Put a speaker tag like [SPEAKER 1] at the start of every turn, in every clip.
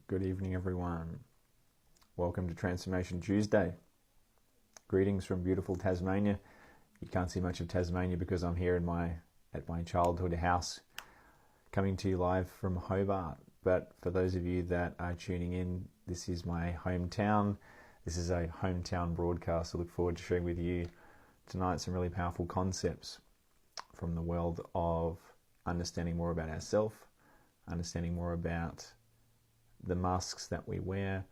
[SPEAKER 1] Good evening, everyone. Welcome to Transformation Tuesday. Greetings from beautiful Tasmania. You can't see much of Tasmania because I'm here at my childhood house, coming to you live from Hobart. But for those of you that are tuning in, this is my hometown. This is a hometown broadcast. I look forward to sharing with you tonight some really powerful concepts from the world of understanding more about ourselves, understanding more about the masks that we wear,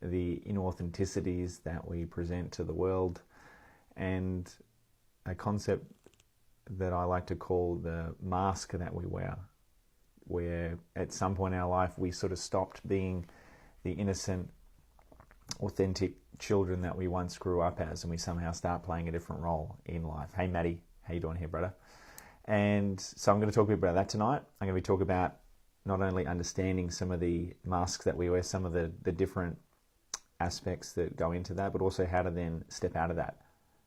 [SPEAKER 1] the inauthenticities that we present to the world, and a concept that I like to call the mask that we wear, where at some point in our life we sort of stopped being the innocent, authentic children that we once grew up as, and we somehow start playing a different role in life. Hey Maddie, how you doing here, brother? And so I'm going to talk a bit about that tonight. I'm going to talk about not only understanding some of the masks that we wear, some of the different aspects that go into that, but also how to then step out of that.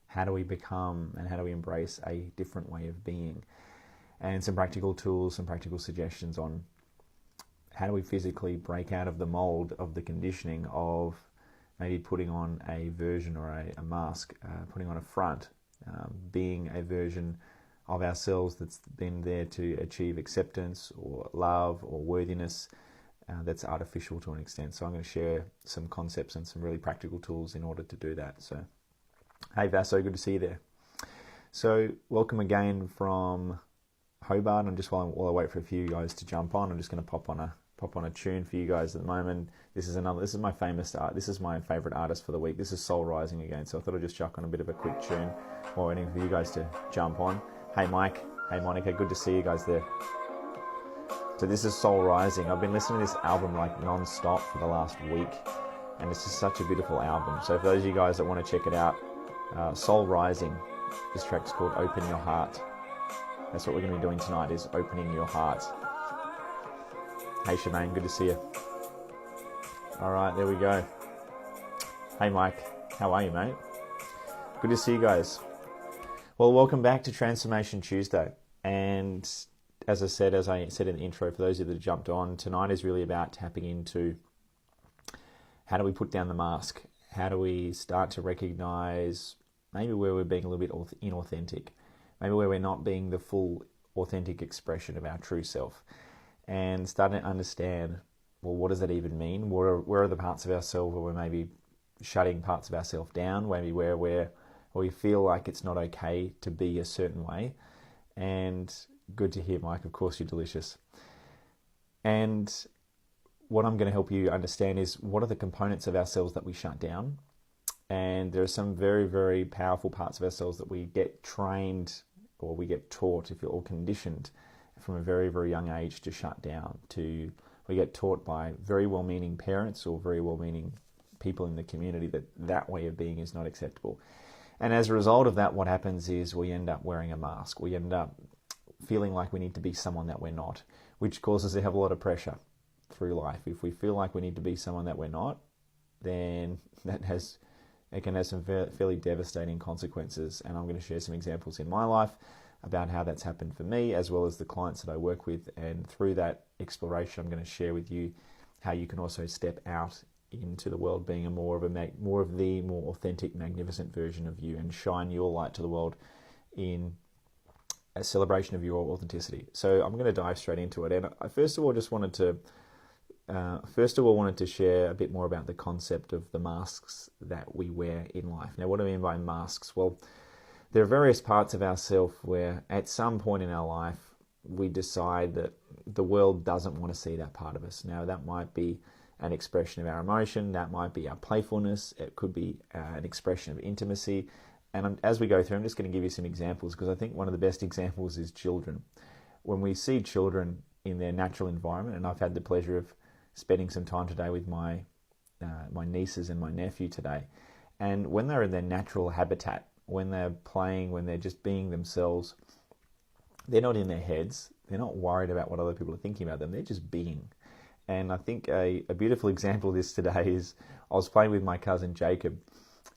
[SPEAKER 1] How do we become and how do we embrace a different way of being? And some practical tools, some practical suggestions on how do we physically break out of the mold of the conditioning of maybe putting on a version or a mask, putting on a front, being a version of ourselves that's been there to achieve acceptance or love or worthiness that's artificial to an extent. So I'm going to share some concepts and some really practical tools in order to do that. So, hey Vasso, good to see you there. So welcome again from Hobart. And just while I wait for a few guys to jump on, I'm just going to pop on a tune for you guys at the moment. This is my favorite artist for the week. This is Soul Rising again. So I thought I'd just chuck on a bit of a quick tune while waiting for you guys to jump on. Hey Mike, hey Monica, good to see you guys there. So this is Soul Rising. I've been listening to this album like non-stop for the last week, and it's just such a beautiful album. So for those of you guys that want to check it out, Soul Rising, this track's called Open Your Heart. That's what we're going to be doing tonight, is opening your heart. Hey Shemaine, good to see you. Alright, there we go. Hey Mike, how are you, mate? Good to see you guys. Well, welcome back to Transformation Tuesday. And as I said in the intro, for those of you that jumped on, tonight is really about tapping into how do we put down the mask? How do we start to recognize maybe where we're being a little bit inauthentic? Maybe where we're not being the full authentic expression of our true self. And starting to understand, well, what does that even mean? Where are the parts of ourselves where we're maybe shutting parts of ourselves down? Maybe where we feel like it's not okay to be a certain way. And good to hear, Mike. Of course, you're delicious. And what I'm going to help you understand is what are the components of ourselves that we shut down. And there are some very, very powerful parts of ourselves that we get trained or we get taught, if you're all conditioned from a very, very young age to shut down. We get taught by very well-meaning parents or very well-meaning people in the community that way of being is not acceptable. And as a result of that, what happens is we end up wearing a mask. We end up feeling like we need to be someone that we're not, which causes us to have a lot of pressure through life. If we feel like we need to be someone that we're not, then it can have some fairly devastating consequences. And I'm going to share some examples in my life about how that's happened for me, as well as the clients that I work with. And through that exploration, I'm going to share with you how you can also step out into the world being a more authentic, magnificent version of you, and shine your light to the world in a celebration of your authenticity. So I'm going to dive straight into it. And I first of all wanted to share a bit more about the concept of the masks that we wear in life. Now, what do I mean by masks? Well, there are various parts of ourselves where at some point in our life we decide that the world doesn't want to see that part of us. Now, that might be an expression of our emotion, that might be our playfulness, it could be an expression of intimacy. And as we go through, I'm just going to give you some examples, because I think one of the best examples is children. When we see children in their natural environment, and I've had the pleasure of spending some time today with my nieces and my nephew today, and when they're in their natural habitat, when they're playing, when they're just being themselves, they're not in their heads, they're not worried about what other people are thinking about them, they're just being. And I think a beautiful example of this today is I was playing with my cousin Jacob,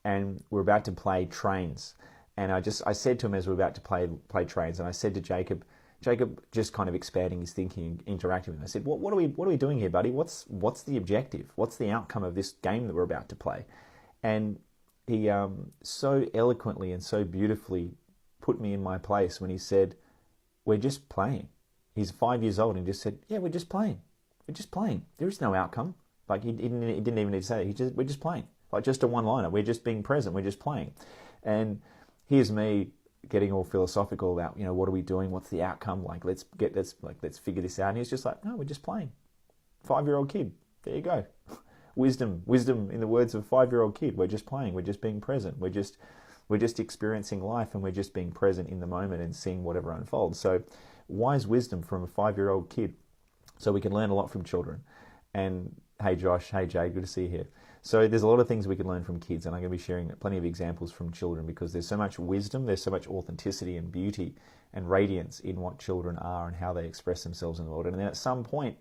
[SPEAKER 1] and we're about to play trains. And I said to him as we're about to play trains, and I said to Jacob, Jacob just kind of expanding his thinking, interacting with me. I said, what are we doing here, buddy? What's the objective? What's the outcome of this game that we're about to play? And he so eloquently and so beautifully put me in my place when he said, we're just playing. He's 5 years old and just said, yeah, we're just playing. We're just playing. There is no outcome. Like he didn't even need to say it. We're just playing. Like just a one-liner. We're just being present. We're just playing. And here's me getting all philosophical about, what are we doing? What's the outcome? Like, let's figure this out. And he's just like, no, we're just playing. 5-year-old kid. There you go. Wisdom in the words of a 5-year-old kid. We're just playing. We're just being present. We're just experiencing life, and we're just being present in the moment and seeing whatever unfolds. So wise wisdom from a 5-year-old kid. So we can learn a lot from children. And hey, Josh. Hey, Jay. Good to see you here. So there's a lot of things we can learn from kids, and I'm going to be sharing plenty of examples from children because there's so much wisdom, there's so much authenticity and beauty and radiance in what children are and how they express themselves in the world. And then at some point,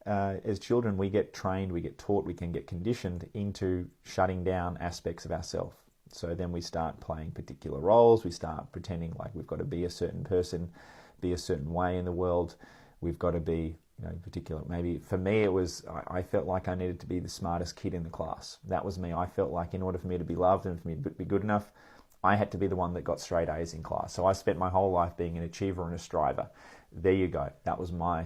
[SPEAKER 1] as children, we get trained, we get taught, we can get conditioned into shutting down aspects of ourselves. So then we start playing particular roles, we start pretending like we've got to be a certain person, be a certain way in the world, we've got to be particular. Maybe for me it was, I felt like I needed to be the smartest kid in the class. That was me. I felt like in order for me to be loved and for me to be good enough, I had to be the one that got straight A's in class. So I spent my whole life being an achiever and a striver. There you go. That was my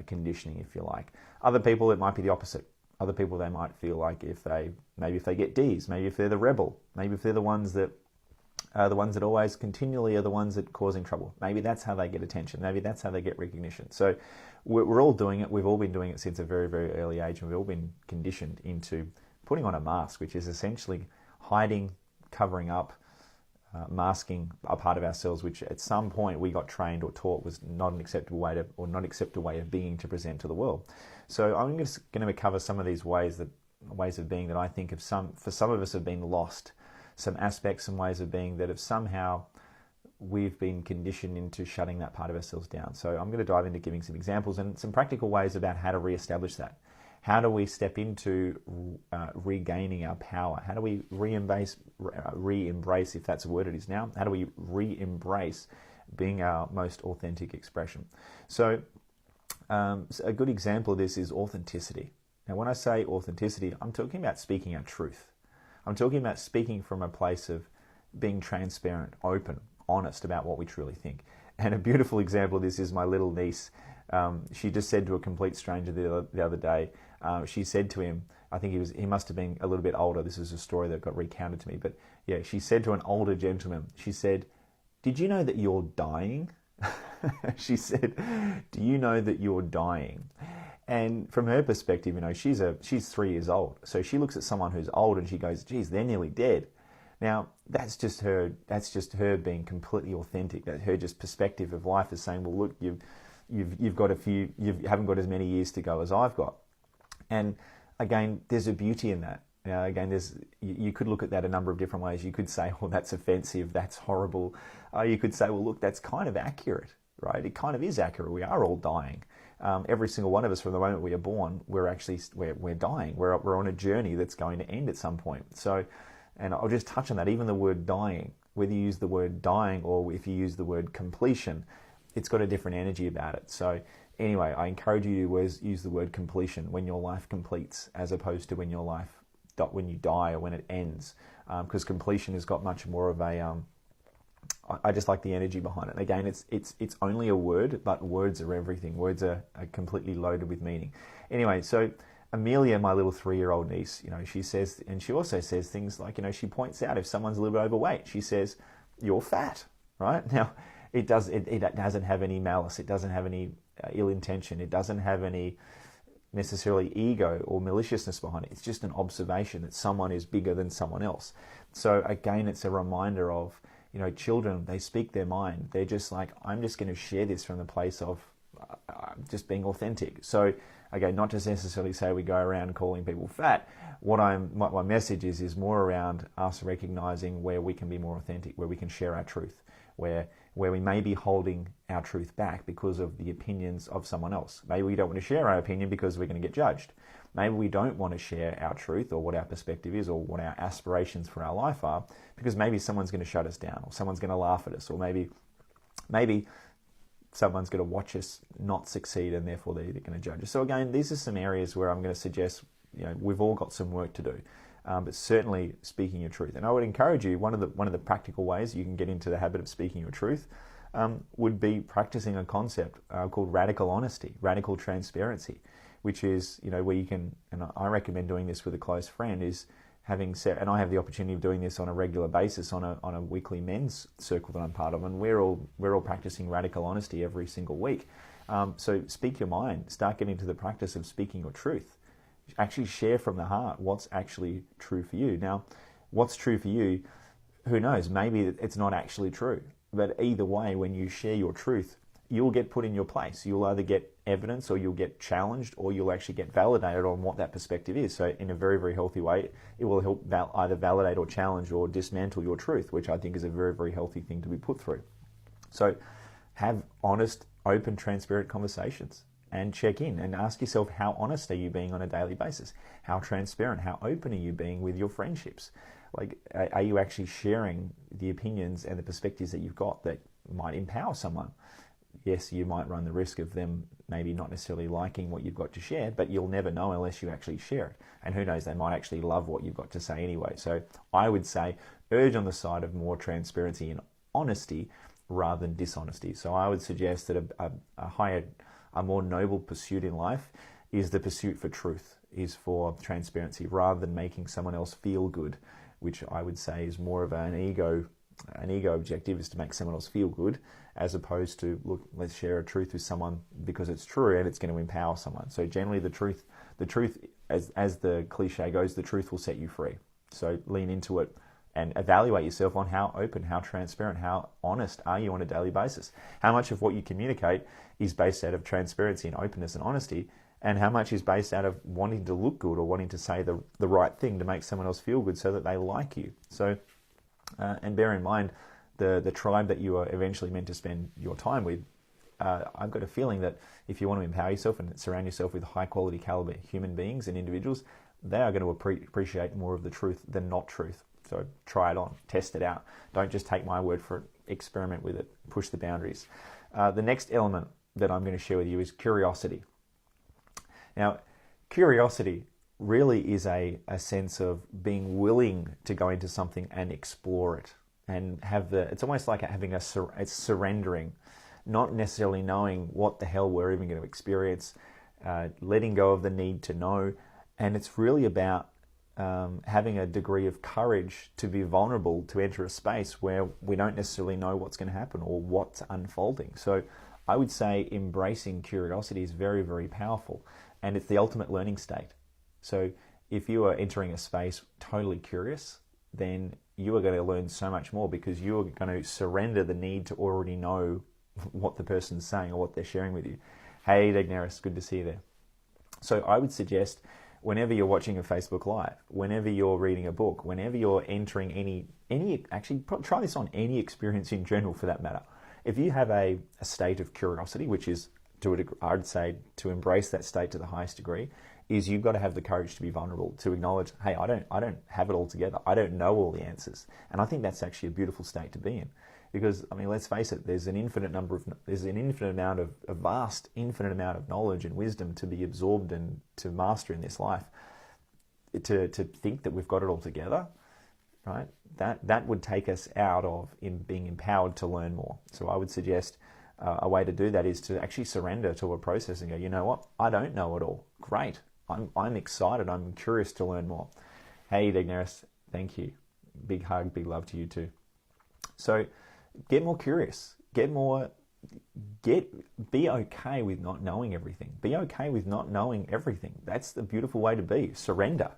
[SPEAKER 1] conditioning, if you like. Other people, it might be the opposite. Other people, they might feel like if they get D's, maybe if they're the rebel, maybe if they're the ones that always continually are the ones that are causing trouble. Maybe that's how they get attention. Maybe that's how they get recognition. So we're all doing it. We've all been doing it since a very, very early age, and we've all been conditioned into putting on a mask, which is essentially hiding, covering up, masking a part of ourselves, which at some point we got trained or taught was not an acceptable way of being to present to the world. So I'm going to cover some of these ways of being that I think for some of us have been lost. Some aspects and ways of being that have somehow we've been conditioned into shutting that part of ourselves down. So I'm going to dive into giving some examples and some practical ways about how to reestablish that. How do we step into regaining our power? How do we re-embrace, if that's a word it is now, how do we re-embrace being our most authentic expression? So a good example of this is authenticity. Now when I say authenticity, I'm talking about speaking our truth. I'm talking about speaking from a place of being transparent, open, honest about what we truly think. And a beautiful example of this is my little niece. She just said to a complete stranger the other day, she said to him, I think he must have been a little bit older. This is a story that got recounted to me. But yeah, she said to an older gentleman, she said, "Did you know that you're dying?" She said, "Do you know that you're dying?" And from her perspective, she's 3 years old. So she looks at someone who's old and she goes, "Geez, they're nearly dead." Now, that's just her being completely authentic. That her just perspective of life is saying, well, look, you haven't got as many years to go as I've got. And again, there's a beauty in that. Again, you could look at that a number of different ways. You could say, well, that's offensive, that's horrible. You could say, well, look, that's kind of accurate, right? It kind of is accurate. We are all dying. Every single one of us, from the moment we are born, we're dying. We're on a journey that's going to end at some point. So, and I'll just touch on that. Even the word dying, whether you use the word dying or if you use the word completion, it's got a different energy about it. So anyway, I encourage you to use the word completion when your life completes, as opposed to when you die or when it ends, because completion has got much more of a I just like the energy behind it. And again, it's only a word, but words are everything. Words are completely loaded with meaning. Anyway, so Amelia, my little 3-year-old niece, she says, and she also says things like, she points out if someone's a little bit overweight, she says, "You're fat," right? Now, it doesn't have any malice. It doesn't have any ill intention. It doesn't have any necessarily ego or maliciousness behind it. It's just an observation that someone is bigger than someone else. So again, it's a reminder of, children, they speak their mind. They're just like, I'm just going to share this from the place of just being authentic. So again, not just necessarily say we go around calling people fat. My message is more around us recognizing where we can be more authentic, where we can share our truth, where we may be holding our truth back because of the opinions of someone else. Maybe we don't want to share our opinion because we're going to get judged. Maybe we don't want to share our truth or what our perspective is or what our aspirations for our life are because maybe someone's going to shut us down or someone's going to laugh at us, or maybe someone's going to watch us not succeed and therefore they're going to judge us. So again, these are some areas where I'm going to suggest, we've all got some work to do, but certainly speaking your truth. And I would encourage you, one of the practical ways you can get into the habit of speaking your truth would be practicing a concept called radical honesty, radical transparency, which is, where you can, and I recommend doing this with a close friend, is and I have the opportunity of doing this on a regular basis on a weekly men's circle that I'm part of, and we're all practicing radical honesty every single week. So speak your mind, start getting to the practice of speaking your truth. Actually share from the heart what's actually true for you. Now, what's true for you, who knows, maybe it's not actually true. But either way, when you share your truth, you'll get put in your place. You'll either get evidence or you'll get challenged or you'll actually get validated on what that perspective is. So in a very, very healthy way, it will help either validate or challenge or dismantle your truth, which I think is a very, very healthy thing to be put through. So have honest, open, transparent conversations and check in and ask yourself, how honest are you being on a daily basis? How transparent, how open are you being with your friendships? Like, are you actually sharing the opinions and the perspectives that you've got that might empower someone? Yes, you might run the risk of them maybe not necessarily liking what you've got to share, but you'll never know unless you actually share it. And who knows, they might actually love what you've got to say anyway. So I would say urge on the side of more transparency and honesty rather than dishonesty. So I would suggest that a more noble pursuit in life is the pursuit for truth, is for transparency, rather than making someone else feel good, which I would say is more of an ego objective, is to make someone else feel good, as opposed to, look, let's share a truth with someone because it's true and it's going to empower someone. So generally the truth, as the cliche goes, the truth will set you free. So lean into it and evaluate yourself on how open, how transparent, how honest are you on a daily basis. How much of what you communicate is based out of transparency and openness and honesty, and how much is based out of wanting to look good or wanting to say the right thing to make someone else feel good so that they like you. So, and bear in mind, the tribe that you are eventually meant to spend your time with, I've got a feeling that if you want to empower yourself and surround yourself with high quality caliber human beings and individuals, they are going to appreciate more of the truth than not truth. So try it on, test it out. Don't just take my word for it, experiment with it, push the boundaries. The next element that I'm going to share with you is curiosity. Now, curiosity really is a sense of being willing to go into something and explore it, and it's almost like it's surrendering, not necessarily knowing what the hell we're even going to experience, letting go of the need to know. And it's really about having a degree of courage to be vulnerable, to enter a space where we don't necessarily know what's going to happen or what's unfolding. So I would say embracing curiosity is very, very powerful, and it's the ultimate learning state. So if you are entering a space totally curious, then you are going to learn so much more, because you are going to surrender the need to already know what the person's saying or what they're sharing with you. Hey, Dagneris, good to see you there. So I would suggest, whenever you're watching a Facebook Live, whenever you're reading a book, whenever you're entering actually try this on any experience in general for that matter. If you have a state of curiosity, which is, I'd say, to embrace that state to the highest degree, is you've got to have the courage to be vulnerable, to acknowledge, hey, I don't have it all together. I don't know all the answers. And I think that's actually a beautiful state to be in. Because, I mean, let's face it, there's an infinite amount of a vast, infinite amount of knowledge and wisdom to be absorbed and to master in this life. To think that we've got it all together, right? That would take us out of being empowered to learn more. So I would suggest a way to do that is to actually surrender to a process and go, you know what? I don't know it all. Great. I'm excited. I'm curious to learn more. Hey, Dagneris, thank you. Big hug, big love to you too. So get more curious. Be okay with not knowing everything. Be okay with not knowing everything. That's the beautiful way to be. Surrender.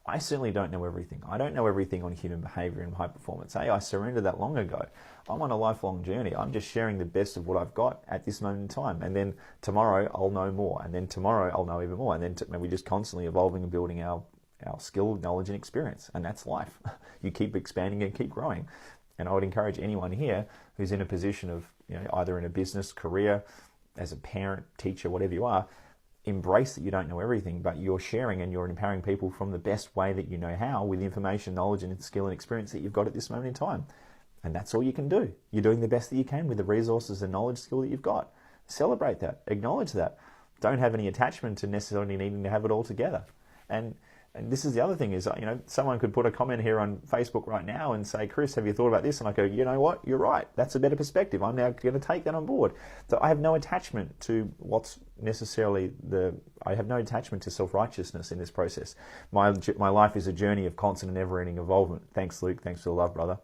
[SPEAKER 1] I certainly don't know everything. I don't know everything on human behavior and high performance. Hey, I surrendered that long ago. I'm on a lifelong journey. I'm just sharing the best of what I've got at this moment in time. And then tomorrow I'll know more. And then tomorrow I'll know even more. And then we're just constantly evolving and building our skill, knowledge, and experience. And that's life. You keep expanding and keep growing. And I would encourage anyone here who's in a position of, either in a business, career, as a parent, teacher, whatever you are, embrace that you don't know everything, but you're sharing and you're empowering people from the best way that you know how, with information, knowledge, and skill and experience that you've got at this moment in time. And that's all you can do. You're doing the best that you can with the resources and knowledge skill that you've got. Celebrate that. Acknowledge that. Don't have any attachment to necessarily needing to have it all together. And this is the other thing is, someone could put a comment here on Facebook right now and say, Chris, have you thought about this? And I go, you know what? You're right. That's a better perspective. I'm now going to take that on board. So I have no attachment to what's necessarily I have no attachment to self-righteousness in this process. My life is a journey of constant and never-ending involvement. Thanks, Luke. Thanks for the love, brother.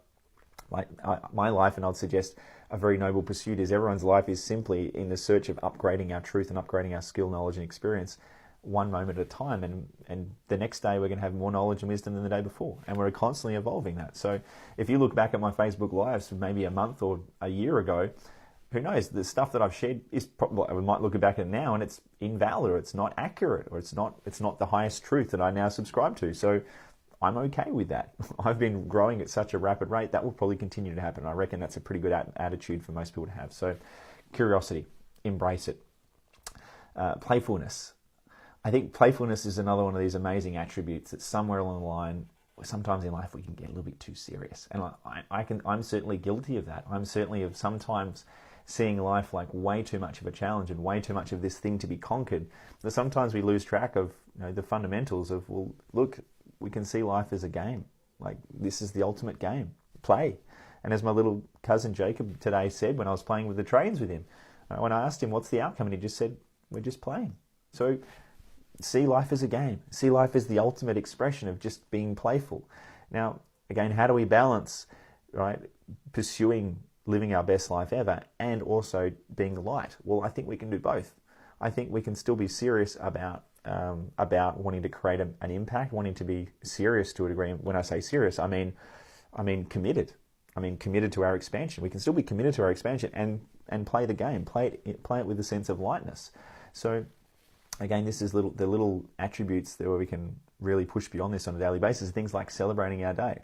[SPEAKER 1] My life, and I'd suggest a very noble pursuit, is everyone's life is simply in the search of upgrading our truth and upgrading our skill, knowledge, and experience one moment at a time, and the next day we're going to have more knowledge and wisdom than the day before, and we're constantly evolving that. So if you look back at my Facebook lives from maybe a month or a year ago, who knows, the stuff that I've shared is probably, we might look back at it now and it's invalid, or it's not accurate, or it's not the highest truth that I now subscribe to. So I'm okay with that. I've been growing at such a rapid rate that will probably continue to happen. I reckon that's a pretty good attitude for most people to have. So curiosity, embrace it. Playfulness. I think playfulness is another one of these amazing attributes that somewhere along the line, sometimes in life we can get a little bit too serious. And I'm certainly guilty of that. I'm certainly of sometimes seeing life like way too much of a challenge and way too much of this thing to be conquered. But sometimes we lose track of the fundamentals of, well, look, we can see life as a game. Like, this is the ultimate game. Play. And as my little cousin Jacob today said when I was playing with the trains with him, when I asked him what's the outcome, and he just said, we're just playing. So see life as a game. See life as the ultimate expression of just being playful. Now, again, how do we balance, right, pursuing living our best life ever and also being light? Well, I think we can do both. I think we can still be serious about wanting to create an impact, wanting to be serious to a degree. When I say serious, I mean committed. I mean committed to our expansion. We can still be committed to our expansion and play the game, play it with a sense of lightness. So again, this is the little attributes there where we can really push beyond this on a daily basis. Things like celebrating our day.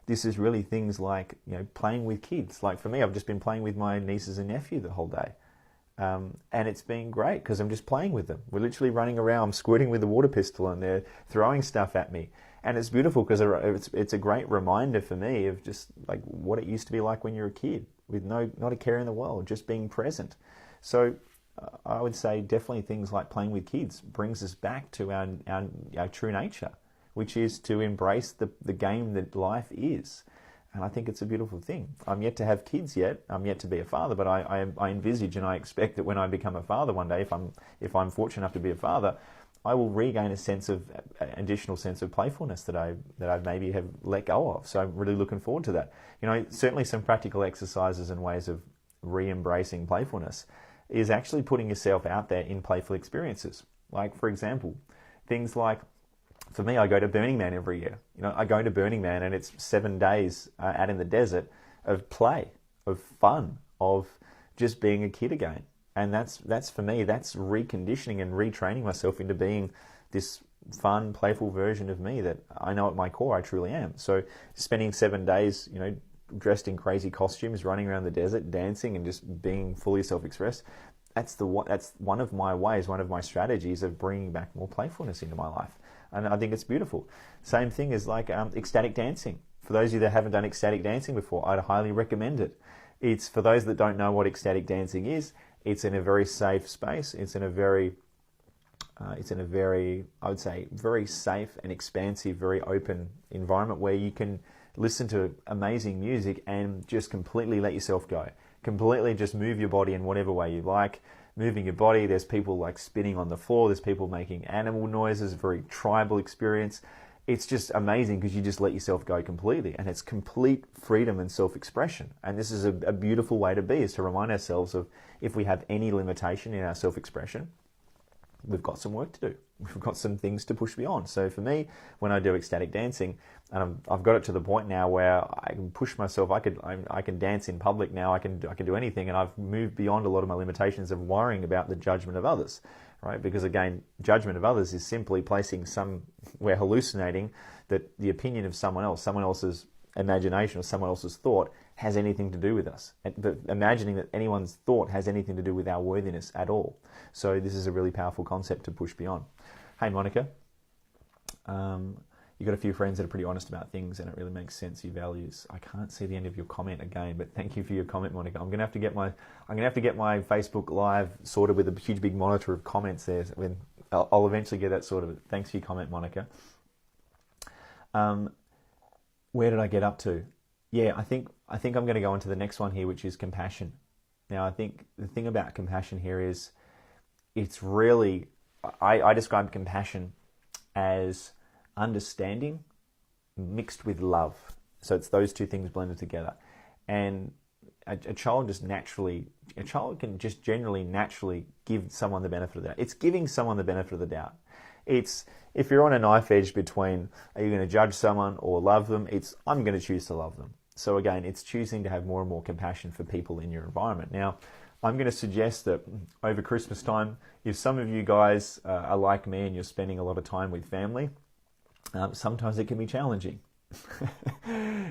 [SPEAKER 1] This is really things like playing with kids. Like for me, I've just been playing with my nieces and nephew the whole day. And it's been great because I'm just playing with them. We're literally running around, I'm squirting with a water pistol and they're throwing stuff at me. And it's beautiful because it's a great reminder for me of just like what it used to be like when you're a kid with not a care in the world, just being present. So I would say definitely things like playing with kids brings us back to our true nature, which is to embrace the game that life is. And I think it's a beautiful thing. I'm yet to have kids yet. I'm yet to be a father, but I envisage and I expect that when I become a father one day, if I'm fortunate enough to be a father, I will regain additional sense of playfulness that I maybe have let go of. So I'm really looking forward to that. Certainly some practical exercises and ways of re-embracing playfulness is actually putting yourself out there in playful experiences. Like, for example, things like, for me, I go to Burning Man every year. I go to Burning Man and it's 7 days out in the desert of play, of fun, of just being a kid again. And that's for me, that's reconditioning and retraining myself into being this fun, playful version of me that I know at my core I truly am. So spending 7 days, dressed in crazy costumes, running around the desert, dancing and just being fully self-expressed, that's one of my ways, one of my strategies of bringing back more playfulness into my life. And I think it's beautiful. Same thing as like ecstatic dancing. For those of you that haven't done ecstatic dancing before, I'd highly recommend it. It's for those that don't know what ecstatic dancing is, it's in a very safe space. It's in a very, I would say, very safe and expansive, very open environment where you can listen to amazing music and just completely let yourself go. Completely just move your body in whatever way you like. Moving your body, there's people like spinning on the floor, there's people making animal noises, very tribal experience. It's just amazing because you just let yourself go completely and it's complete freedom and self-expression. And this is a beautiful way to be, is to remind ourselves of if we have any limitation in our self-expression, we've got some work to do. We've got some things to push beyond. So for me, when I do ecstatic dancing, and I've got it to the point now where I can push myself. I can dance in public now. I can do anything, and I've moved beyond a lot of my limitations of worrying about the judgment of others, right? Because again, judgment of others is simply we're hallucinating that the opinion of someone else's imagination or someone else's thought has anything to do with us. But imagining that anyone's thought has anything to do with our worthiness at all. So this is a really powerful concept to push beyond. Hey, Monica. you've got a few friends that are pretty honest about things, and it really makes sense, your values. I can't see the end of your comment again, but thank you for your comment, Monica. I'm gonna have to get my Facebook Live sorted with a huge big monitor of comments there. When I'll eventually get that sorted. Thanks for your comment, Monica. Where did I get up to? Yeah, I think I'm going to go on to the next one here, which is compassion. Now, I think the thing about compassion here is it's really, I describe compassion as understanding mixed with love. So it's those two things blended together. And a child can just generally naturally give someone the benefit of the doubt. It's giving someone the benefit of the doubt. It's, if you're on a knife edge between, are you going to judge someone or love them? I'm going to choose to love them. So again, it's choosing to have more and more compassion for people in your environment. Now, I'm going to suggest that over Christmas time, if some of you guys are like me and you're spending a lot of time with family, sometimes it can be challenging.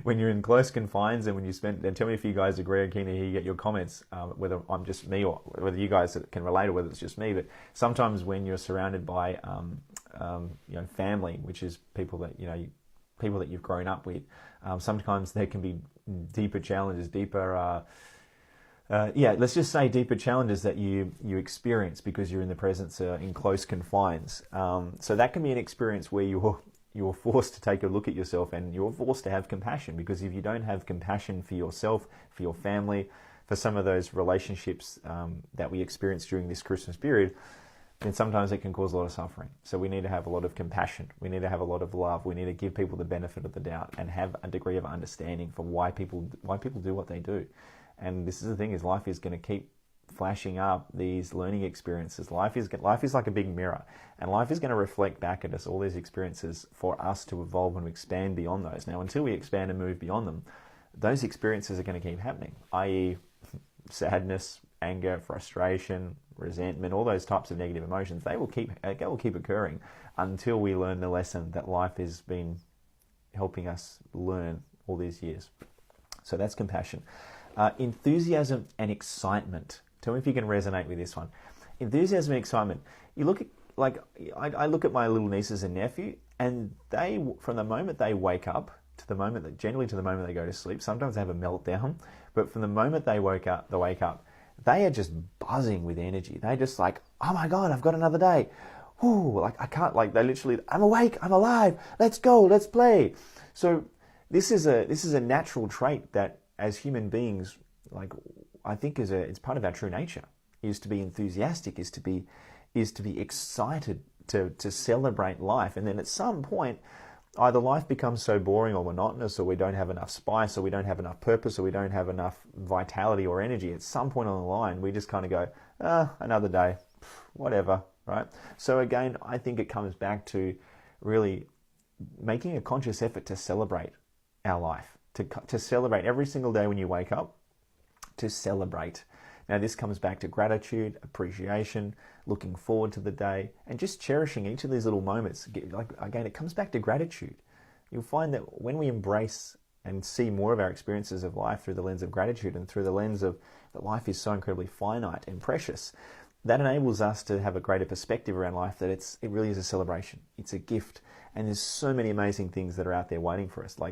[SPEAKER 1] When you're in close confines and when you spend, and tell me if you guys agree. I'm keen to hear your comments, whether I'm just me or whether you guys can relate or whether it's just me. But sometimes when you're surrounded by family, which is people that you've grown up with, sometimes there can be deeper challenges, let's just say deeper challenges that you experience because you're in the presence in close confines. So that can be an experience where you're forced to take a look at yourself and you're forced to have compassion, because if you don't have compassion for yourself, for your family, for some of those relationships that we experience during this Christmas period, then sometimes it can cause a lot of suffering. So we need to have a lot of compassion. We need to have a lot of love. We need to give people the benefit of the doubt and have a degree of understanding for why people do what they do. And this is the thing, is life is going to keep flashing up these learning experiences. Life is like a big mirror, and life is going to reflect back at us all these experiences for us to evolve and expand beyond those. Now, until we expand and move beyond them, those experiences are going to keep happening, i.e. sadness, anger, frustration, resentment, all those types of negative emotions. They will keep occurring until we learn the lesson that life has been helping us learn all these years. So that's compassion. Enthusiasm and excitement. Tell me if you can resonate with this one. Enthusiasm and excitement. You look at, I look at my little nieces and nephew, and they, from the moment they wake up to the moment they go to sleep, sometimes they have a meltdown, but from the moment they wake up, they are just buzzing with energy. They're just like, oh my God, I've got another day. Ooh, they literally, I'm awake, I'm alive, let's go, let's play. So this is a natural trait that as human beings, I think it's part of our true nature, is to be enthusiastic, is to be excited to celebrate life. And then at some point, either life becomes so boring or monotonous, or we don't have enough spice, or we don't have enough purpose, or we don't have enough vitality or energy. At some point on the line, we just kind of go, another day, whatever, right? So again, I think it comes back to really making a conscious effort to celebrate our life, to celebrate every single day when you wake up, to celebrate. Now, this comes back to gratitude, appreciation, looking forward to the day, and just cherishing each of these little moments. Again, it comes back to gratitude. You'll find that when we embrace and see more of our experiences of life through the lens of gratitude and through the lens of that life is so incredibly finite and precious, that enables us to have a greater perspective around life, that it really is a celebration. It's a gift. And there's so many amazing things that are out there waiting for us. I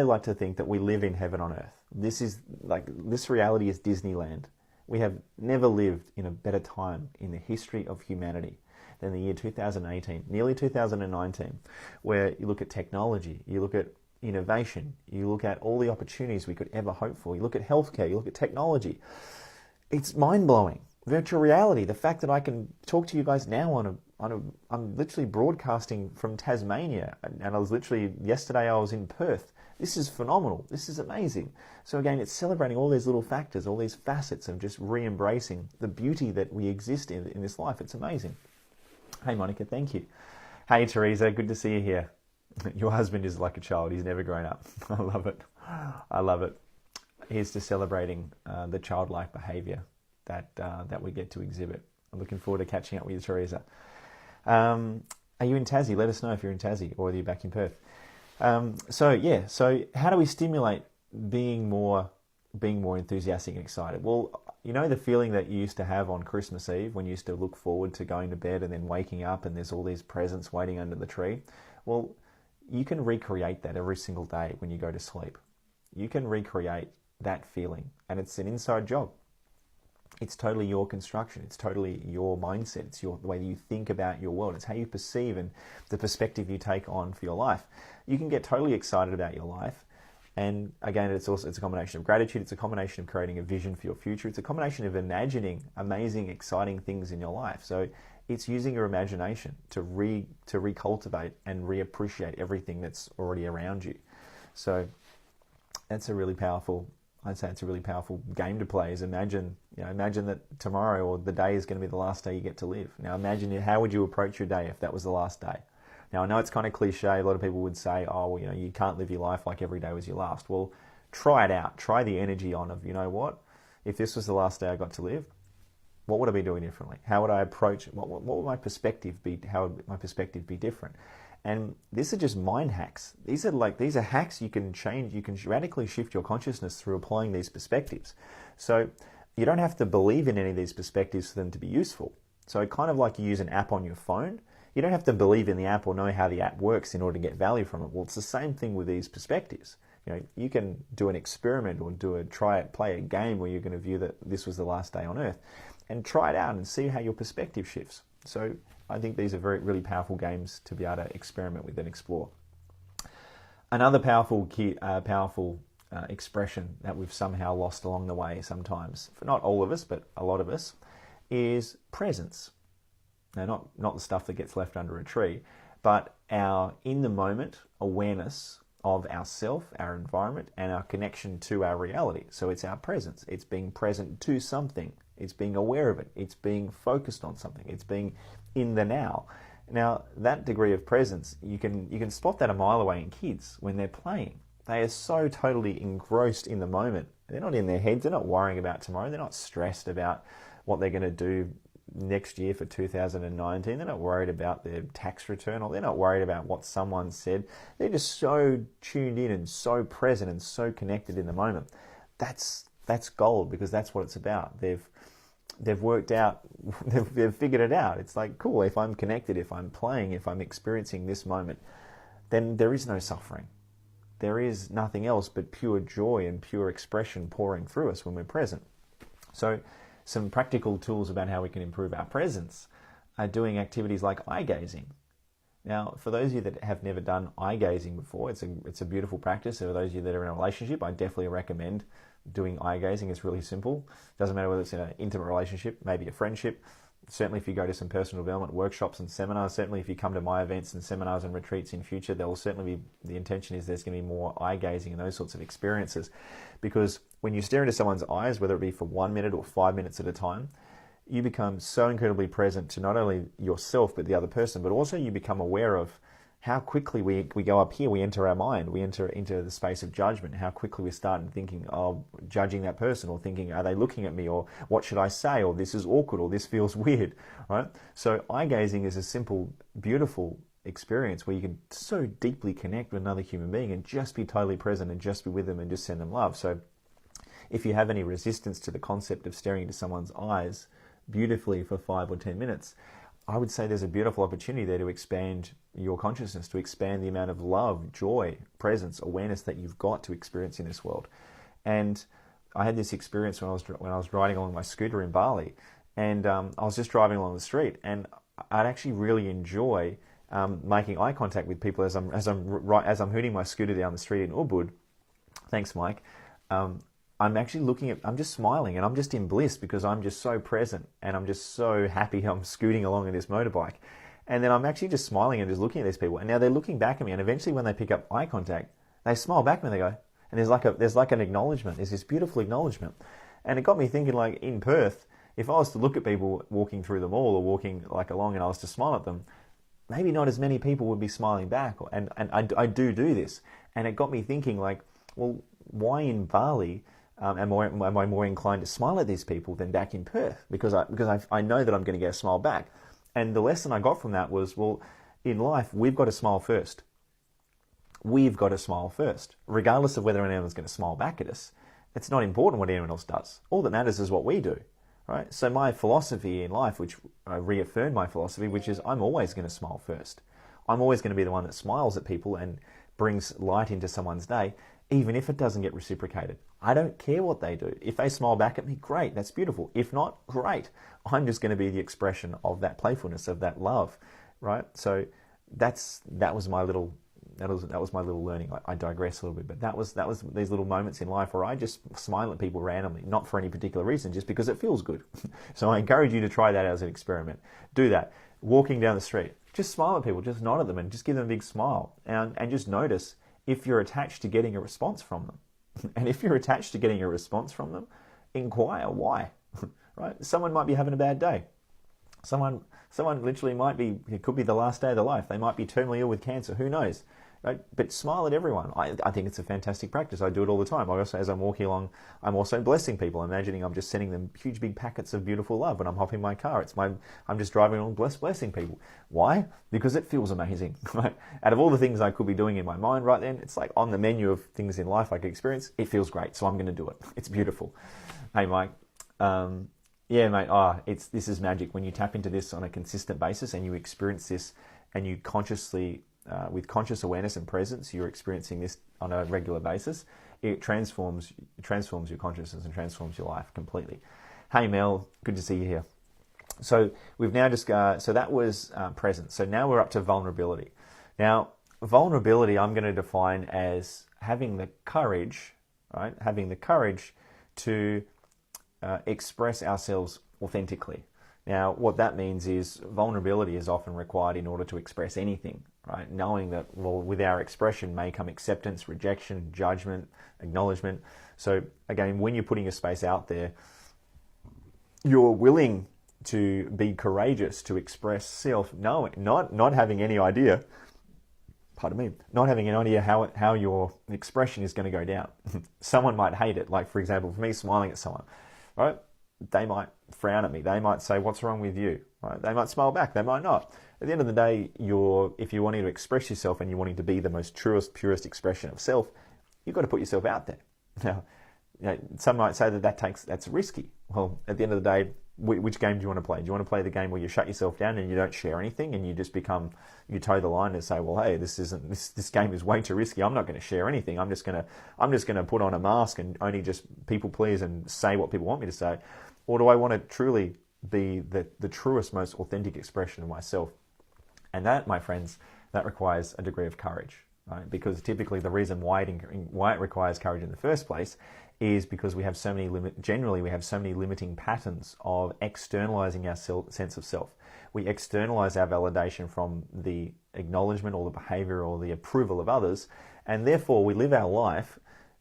[SPEAKER 1] like to think that we live in heaven on earth. This reality is Disneyland. We have never lived in a better time in the history of humanity than the year 2018, nearly 2019, where you look at technology, you look at innovation, you look at all the opportunities we could ever hope for, you look at healthcare, you look at technology. It's mind-blowing. Virtual reality, the fact that I can talk to you guys now I'm literally broadcasting from Tasmania, and yesterday I was in Perth. This is phenomenal. This is amazing. So again, it's celebrating all these little factors, all these facets of just re-embracing the beauty that we exist in this life. It's amazing. Hey, Monica, thank you. Hey, Teresa, good to see you here. Your husband is like a child. He's never grown up. I love it. I love it. Here's to celebrating the childlike behaviour that we get to exhibit. I'm looking forward to catching up with you, Teresa. Are you in Tassie? Let us know if you're in Tassie or whether you're back in Perth. So how do we stimulate being more enthusiastic and excited? Well, You know the feeling that you used to have on Christmas Eve when you used to look forward to going to bed and then waking up and there's all these presents waiting under the tree? Well, you can recreate that every single day when you go to sleep. You can recreate that feeling, and it's an inside job. It's totally your construction. It's totally your mindset. It's the way you think about your world. It's how you perceive and the perspective you take on for your life. You can get totally excited about your life. And again, it's a combination of gratitude. It's a combination of creating a vision for your future. It's a combination of imagining amazing, exciting things in your life. So it's using your imagination to recultivate and reappreciate everything that's already around you. So that's a really powerful, I'd say it's a really powerful game to play, is imagine that tomorrow or the day is going to be the last day you get to live. Now imagine, how would you approach your day if that was the last day? Now, I know it's kind of cliche. A lot of people would say, oh, well, you can't live your life like every day was your last. Well, try it out. Try the energy on of, you know what? If this was the last day I got to live, what would I be doing differently? How would I approach it? What would my perspective be? How would my perspective be different? And these are just mind hacks. These are hacks you can change. You can radically shift your consciousness through applying these perspectives. So you don't have to believe in any of these perspectives for them to be useful. So kind of like you use an app on your phone, you don't have to believe in the app or know how the app works in order to get value from it. Well, it's the same thing with these perspectives. You can do an experiment or play a game where you're going to view that this was the last day on Earth, and try it out and see how your perspective shifts. So I think these are really powerful games to be able to experiment with and explore. Another powerful expression that we've somehow lost along the way sometimes, for not all of us, but a lot of us, is presence. Now, not the stuff that gets left under a tree, but our in-the-moment awareness of ourself, our environment, and our connection to our reality. So it's our presence. It's being present to something. It's being aware of it. It's being focused on something. It's being in the now. Now, that degree of presence, you can spot that a mile away in kids when they're playing. They are so totally engrossed in the moment. They're not in their heads. They're not worrying about tomorrow. They're not stressed about what they're going to do next year for 2019. They're not worried about their tax return, or they're not worried about what someone said. They're just so tuned in and so present and so connected in the moment. That's gold, because that's what it's about. They've worked out, they've figured it out. It's like, cool, if I'm connected, if I'm playing, if I'm experiencing this moment, then there is no suffering. There is nothing else but pure joy and pure expression pouring through us when we're present. So some practical tools about how we can improve our presence are doing activities like eye gazing. Now, for those of you that have never done eye gazing before, it's a beautiful practice. For those of you that are in a relationship, I definitely recommend doing eye gazing. It's really simple. Doesn't matter whether it's in an intimate relationship, maybe a friendship. Certainly if you go to some personal development workshops and seminars, certainly if you come to my events and seminars and retreats in future, there will certainly be, the intention is there's going to be more eye gazing and those sorts of experiences. Because when you stare into someone's eyes, whether it be for 1 minute or 5 minutes at a time, you become so incredibly present to not only yourself but the other person, but also you become aware of how quickly we go up here, we enter our mind, we enter into the space of judgment, how quickly we start thinking, oh, judging that person, or thinking, are they looking at me, or what should I say, or this is awkward, or this feels weird, right? So eye gazing is a simple, beautiful experience where you can so deeply connect with another human being and just be totally present and just be with them and just send them love. So if you have any resistance to the concept of staring into someone's eyes beautifully for 5 or 10 minutes, I would say there's a beautiful opportunity there to expand your consciousness, to expand the amount of love, joy, presence, awareness that you've got to experience in this world. And I had this experience when I was riding along my scooter in Bali, and I was just driving along the street, and I'd actually really enjoy making eye contact with people as I'm hooting my scooter down the street in Ubud. Thanks, Mike. I'm just smiling and I'm just in bliss because I'm just so present and I'm just so happy I'm scooting along in this motorbike. And then I'm actually just smiling and just looking at these people. And now they're looking back at me, and eventually when they pick up eye contact, they smile back at me and they go, and there's like an acknowledgement. There's this beautiful acknowledgement. And it got me thinking, like in Perth, if I was to look at people walking through the mall or walking like along and I was to smile at them, maybe not as many people would be smiling back. And I do this. And it got me thinking, like, well, why in Bali am I more inclined to smile at these people than back in Perth? Because I know that I'm going to get a smile back. And the lesson I got from that was, well, in life, we've got to smile first. We've got to smile first, regardless of whether anyone's going to smile back at us. it's not important what anyone else does. All that matters is what we do, right? So my philosophy in life, which I reaffirmed my philosophy, which is I'm always going to smile first. I'm always going to be the one that smiles at people and brings light into someone's day, even if it doesn't get reciprocated. I don't care what they do. If they smile back at me, great, that's beautiful. If not, great. I'm just going to be the expression of that playfulness, of that love, right? So that was my little learning. I digress a little bit, but that was these little moments in life where I just smile at people randomly, not for any particular reason, just because it feels good. So I encourage you to try that as an experiment. Do that. Walking down the street, just smile at people, just nod at them, and just give them a big smile, and just notice if you're attached to getting a response from them. And if you're attached to getting a response from them, inquire why. Right? Someone might be having a bad day. Someone literally might be, it could be the last day of their life. They might be terminally ill with cancer. Who knows? Right? But smile at everyone. I think it's a fantastic practice. I do it all the time. I also, as I'm walking along, I'm also blessing people. Imagining I'm just sending them huge big packets of beautiful love when I'm hopping my car. I'm just driving along blessing people. Why? Because it feels amazing. Right? Out of all the things I could be doing in my mind right then, it's like on the menu of things in life I could experience. It feels great, so I'm going to do it. It's beautiful. Hey, Mike. Yeah, mate. This is magic when you tap into this on a consistent basis and you experience this, and you consciously, with conscious awareness and presence, you're experiencing this on a regular basis. It transforms your consciousness and transforms your life completely. Hey, Mel, good to see you here. So we've now just so that was presence. So now we're up to vulnerability. Now, vulnerability I'm going to define as having the courage, right? Having the courage to express ourselves authentically. Now, what that means is vulnerability is often required in order to express anything, right? Knowing that, well, with our expression may come acceptance, rejection, judgment, acknowledgement. So again, when you're putting your space out there, you're willing to be courageous to express self, knowing, not having any idea, not having any idea how your expression is going to go down. Someone might hate it. Like, for example, for me, smiling at someone, right? They might frown at me. They might say, "What's wrong with you?" Right? They might smile back. They might not. At the end of the day, if you're wanting to express yourself and you're wanting to be the most truest, purest expression of self, you've got to put yourself out there. Now, some might say that's risky. Well, at the end of the day, which game do you want to play? Do you want to play the game where you shut yourself down and you don't share anything, and you just you toe the line and say, well, hey, this game is way too risky. I'm not going to share anything. I'm just going to put on a mask and only just people please and say what people want me to say. Or do I want to truly be the truest, most authentic expression of myself? And that, my friends, that requires a degree of courage, right? Because typically the reason why it requires courage in the first place is because we have so many limiting patterns of externalizing our sense of self. We externalize our validation from the acknowledgement or the behavior or the approval of others, and therefore we live our life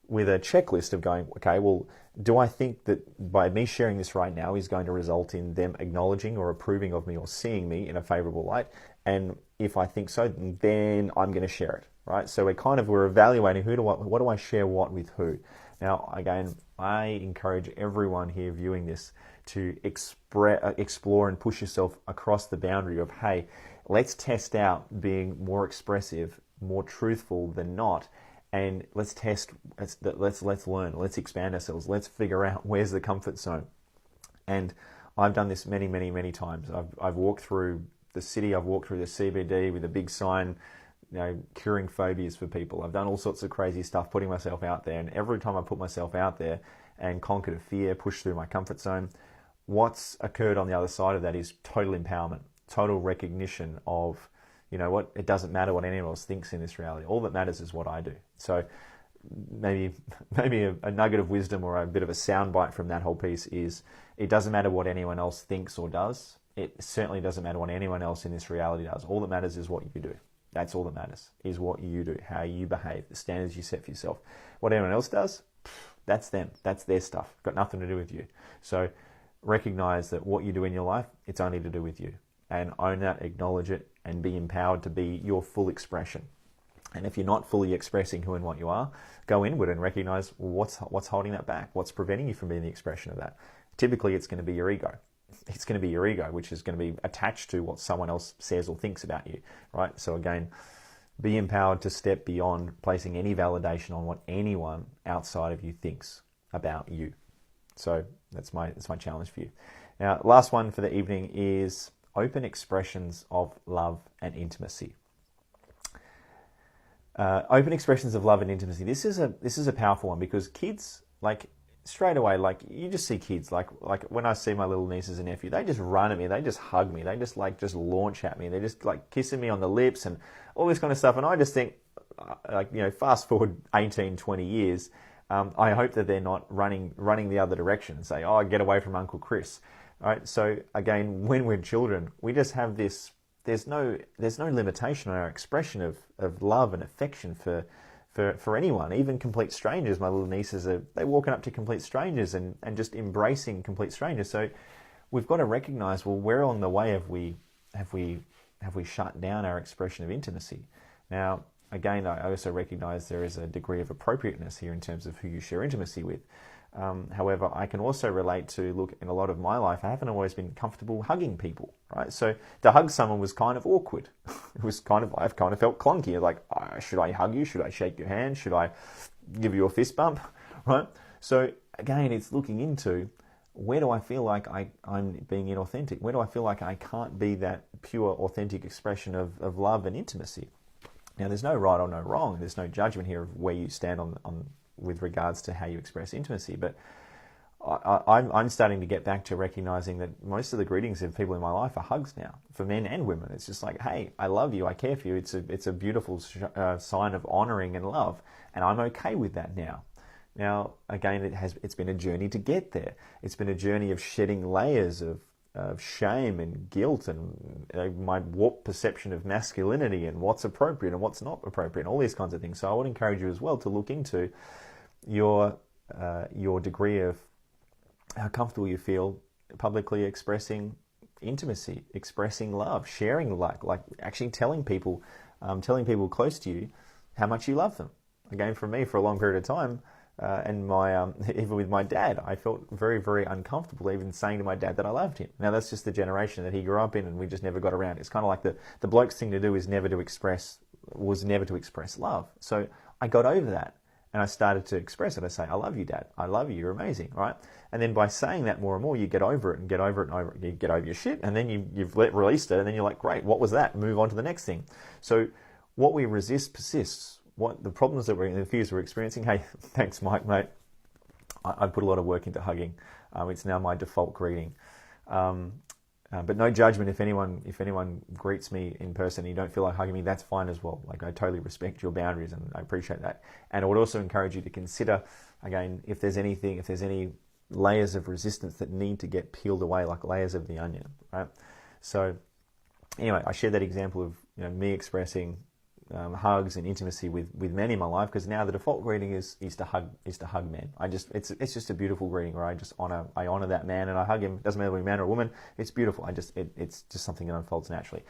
[SPEAKER 1] with a checklist of going, okay, well, do I think that by me sharing this right now is going to result in them acknowledging or approving of me or seeing me in a favorable light? And if I think so, then I'm going to share it, right? So we're evaluating what do I share what with who. Now, again, I encourage everyone here viewing this to explore and push yourself across the boundary of, hey, let's test out being more expressive, more truthful than not, and let's learn, let's expand ourselves, let's figure out where's the comfort zone. And I've done this many, many, many times. I've walked through the city, I've walked through the CBD with a big sign, curing phobias for people. I've done all sorts of crazy stuff, putting myself out there. And every time I put myself out there and conquered a fear, pushed through my comfort zone, what's occurred on the other side of that is total empowerment, total recognition of, it doesn't matter what anyone else thinks in this reality. All that matters is what I do. So maybe a nugget of wisdom or a bit of a soundbite from that whole piece is, it doesn't matter what anyone else thinks or does. It certainly doesn't matter what anyone else in this reality does. All that matters is what you do. That's all that matters, is what you do, how you behave, the standards you set for yourself. What anyone else does, that's them. That's their stuff. Got nothing to do with you. So recognize that what you do in your life, it's only to do with you. And own that, acknowledge it, and be empowered to be your full expression. And if you're not fully expressing who and what you are, go inward and recognize what's holding that back. What's preventing you from being the expression of that? Typically, it's going to be your ego. It's going to be your ego, which is going to be attached to what someone else says or thinks about you, right? So again, be empowered to step beyond placing any validation on what anyone outside of you thinks. about you. So that's my challenge for you. Now, last one for the evening is open expressions of love and intimacy. Open expressions of love and intimacy. This is a powerful one, because kids, like, straight away, like, you just see kids, like when I see my little nieces and nephew, they just run at me, they just hug me, they just launch at me, they're just like kissing me on the lips and all this kind of stuff. And I just think, like, you know, fast forward 18, 20 years, I hope that they're not running the other direction and say, oh, get away from Uncle Chris. All right. So again, when we're children, we just have this, there's no limitation on our expression of love and affection for anyone, even complete strangers. My little nieces they're walking up to complete strangers and just embracing complete strangers. So we've got to recognize, well, where on the way have we shut down our expression of intimacy? Now, again, I also recognize there is a degree of appropriateness here in terms of who you share intimacy with. However, I can also relate to, look, in a lot of my life, I haven't always been comfortable hugging people, right? So to hug someone was kind of awkward. I've kind of felt clunky. Like, should I hug you? Should I shake your hand? Should I give you a fist bump, right? So again, it's looking into, where do I feel like I'm being inauthentic? Where do I feel like I can't be that pure, authentic expression of love and intimacy? Now, there's no right or no wrong. There's no judgment here of where you stand on with regards to how you express intimacy. But I'm starting to get back to recognizing that most of the greetings of people in my life are hugs now, for men and women. It's just like, hey, I love you, I care for you. It's a beautiful sign of honoring and love, and I'm okay with that now. Now, again, it's been a journey to get there. It's been a journey of shedding layers of shame and guilt and my warped perception of masculinity and what's appropriate and what's not appropriate and all these kinds of things. So I would encourage you as well to look into your degree of how comfortable you feel publicly expressing intimacy, expressing love, sharing like actually telling people close to you how much you love them. Again, for me, for a long period of time, and my even with my dad, I felt very, very uncomfortable even saying to my dad that I loved him. Now, that's just the generation that he grew up in, and we just never got around. It's kind of like the bloke's thing to do was never to express love. So I got over that, and I started to express it. I say, I love you, Dad. I love you. You're amazing, right? And then by saying that more and more, you get over it and get over it and over it. You get over your shit, and then you've released it, and then you're like, great, what was that? Move on to the next thing. So what we resist persists. What the problems that the fears we're experiencing. Hey, thanks, Mike, mate. I put a lot of work into hugging. It's now my default greeting. But no judgment. If anyone greets me in person and you don't feel like hugging me, that's fine as well. Like, I totally respect your boundaries and I appreciate that. And I would also encourage you to consider, again, if there's any layers of resistance that need to get peeled away, like layers of the onion, right? So anyway, I shared that example of me expressing hugs and intimacy with men in my life, because now the default greeting is to hug men. It's just a beautiful greeting where I honor that man and I hug him. It doesn't matter whether he's a man or a woman. It's beautiful. It's just something that unfolds naturally.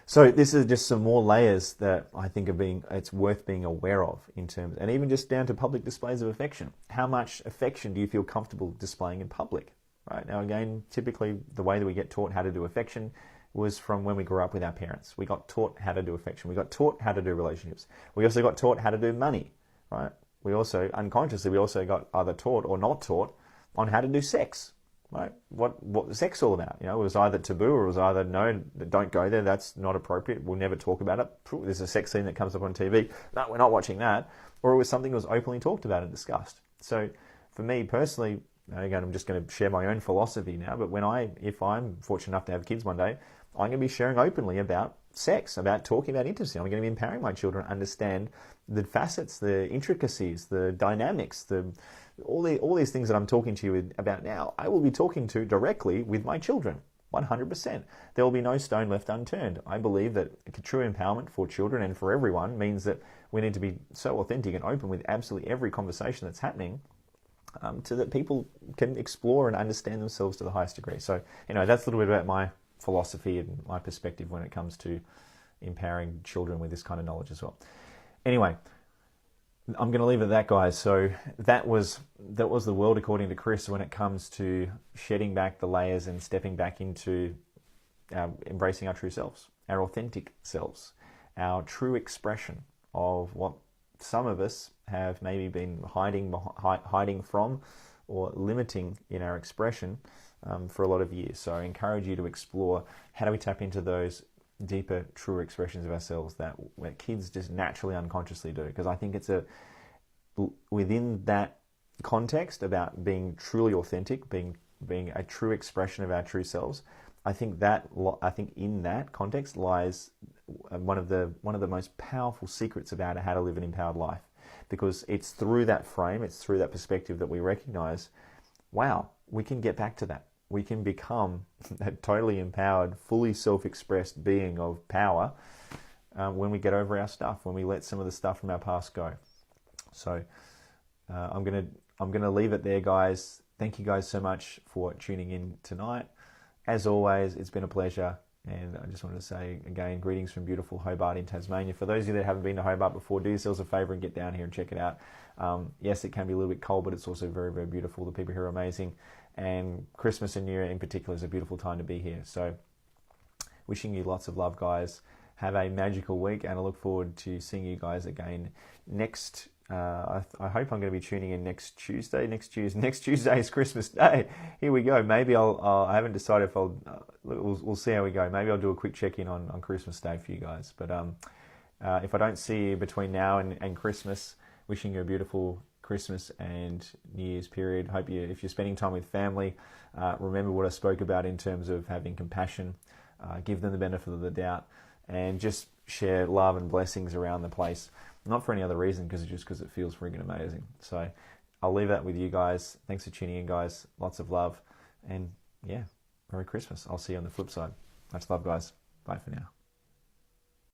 [SPEAKER 1] So this is just some more layers that I think it's worth being aware of in terms, and even just down to public displays of affection. How much affection do you feel comfortable displaying in public? Right now, again, typically the way that we get taught how to do affection was from when we grew up with our parents. We got taught how to do affection. We got taught how to do relationships. We also got taught how to do money, right? We also, unconsciously, got either taught or not taught on how to do sex, right? What sex is all about. It was either taboo or it was either, no, don't go there, that's not appropriate, we'll never talk about it. There's a sex scene that comes up on TV. No, we're not watching that. Or it was something that was openly talked about and discussed. So for me personally, again, I'm just going to share my own philosophy now, but if I'm fortunate enough to have kids one day, I'm going to be sharing openly about sex, about talking about intimacy. I'm going to be empowering my children to understand the facets, the intricacies, the dynamics, all these things that I'm talking to you about now. I will be talking to directly with my children, 100%. There will be no stone left unturned. I believe that true empowerment for children and for everyone means that we need to be so authentic and open with absolutely every conversation that's happening, so that people can explore and understand themselves to the highest degree. So, that's a little bit about my philosophy and my perspective when it comes to empowering children with this kind of knowledge as well. Anyway, I'm going to leave it at that, guys. So that was the world according to Chris when it comes to shedding back the layers and stepping back into embracing our true selves, our authentic selves, our true expression of what some of us have maybe been hiding from or limiting in our expression for a lot of years. So I encourage you to explore, how do we tap into those deeper, truer expressions of ourselves that kids just naturally, unconsciously do? Because I think it's within that context about being truly authentic, being a true expression of our true selves. I think in that context lies one of the most powerful secrets about how to live an empowered life, because it's through that frame, it's through that perspective that we recognize, wow, we can get back to that. We can become that totally empowered, fully self-expressed being of power when we get over our stuff, when we let some of the stuff from our past go. So I'm gonna leave it there, guys. Thank you guys so much for tuning in tonight. As always, it's been a pleasure, and I just wanted to say again, greetings from beautiful Hobart in Tasmania. For those of you that haven't been to Hobart before, do yourselves a favour and get down here and check it out. Yes, it can be a little bit cold, but it's also very, very beautiful. The people here are amazing, and Christmas and New Year in particular is a beautiful time to be here. So wishing you lots of love, guys. Have a magical week, and I look forward to seeing you guys again next. I hope I'm going to be tuning in next Tuesday. Next Tuesday is Christmas Day. Here we go. Maybe I haven't decided if we'll see how we go. Maybe I'll do a quick check-in on Christmas Day for you guys. But if I don't see you between now and Christmas, wishing you a beautiful Christmas and New Year's period. Hope if you're spending time with family, remember what I spoke about in terms of having compassion, give them the benefit of the doubt, and just share love and blessings around the place. Not for any other reason, because it feels friggin' amazing. So I'll leave that with you guys. Thanks for tuning in, guys. Lots of love. And yeah, Merry Christmas. I'll see you on the flip side. Much love, guys. Bye for now.